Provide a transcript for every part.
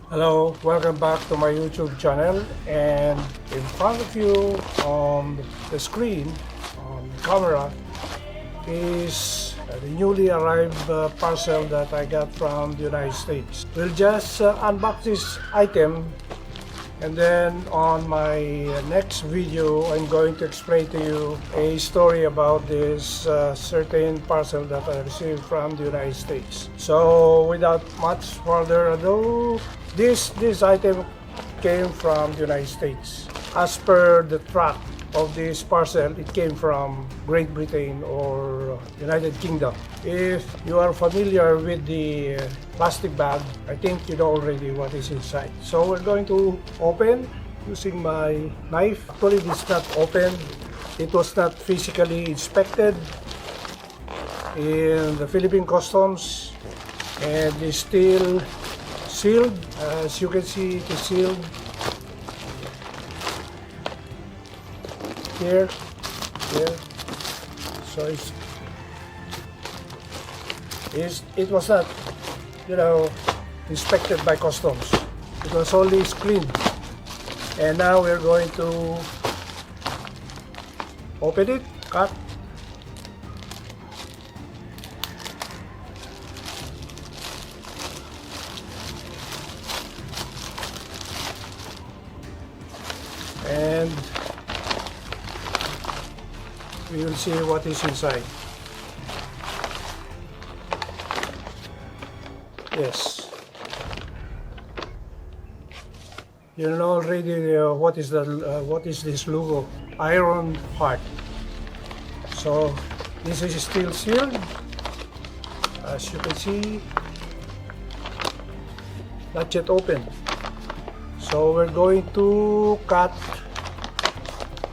Hello, welcome back to my YouTube channel, and in front of you on the screen, on the camera, is the newly arrived parcel that I got from the United States. We'll just unbox this item, and then on my next video I'm going to explain to you a story about this certain parcel that I received from the United States. So without much further ado, this item came from the United States. As per the track of this parcel, it came from Great Britain or United Kingdom. If you are familiar with the plastic bag, I think you know already what is inside. So we're going to open using my knife. Actually, it's not open. It was not physically inspected in the Philippine Customs, and it's still sealed. As you can see, it is sealed here. So it was not, inspected by customs. It was only screened. And now we're going to open it, cut. And we will see what is inside. Yes, you know already what is this logo? Iron Heart. So this is still sealed, as you can see, not yet open. So we're going to cut,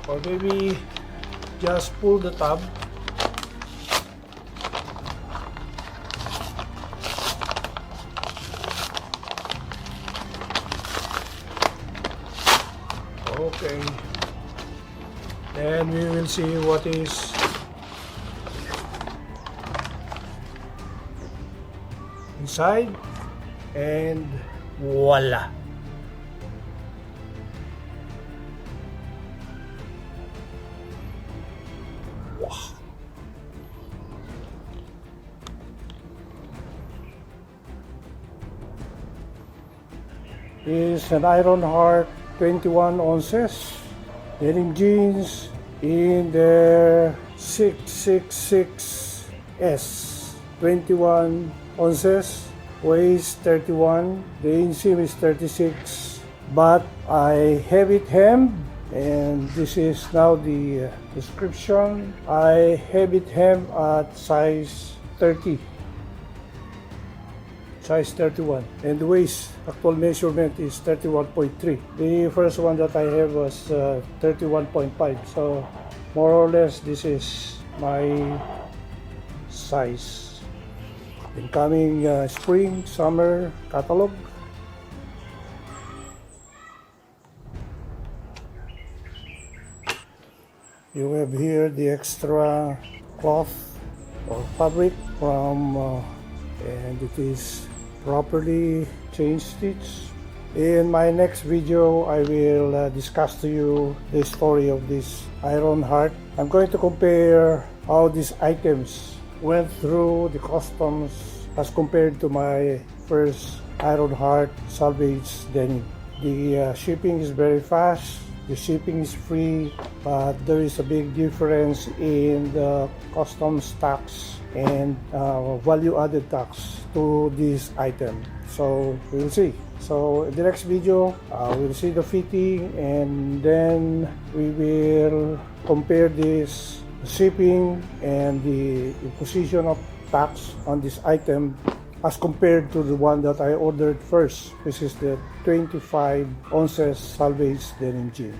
or maybe just pull the tab. Okay, then we will see what is inside, and voila! Is an Iron Heart 21 ounces denim jeans in their 666S, 21 ounces, weighs 31, the inseam is 36, but I have it hemmed, and this is now the description. I have it hemmed at size 30. Size 31, and the waist actual measurement is 31.3. The first one that I have was 31.5, so more or less this is my size. Incoming spring summer catalog. You have here the extra cloth or fabric from and it is properly chain stitched. In my next video, I will discuss to you the story of this Iron Heart. I'm going to compare how these items went through the customs as compared to my first Iron Heart Selvedge denim. The shipping is very fast. The shipping is free, but there is a big difference in the customs tax and value-added tax to this item. So we'll see. So in the next video, we'll see the fitting, and then we will compare this shipping and the imposition of tax on this item as compared to the one that I ordered first. This is the 25 ounces Selvedge denim jean.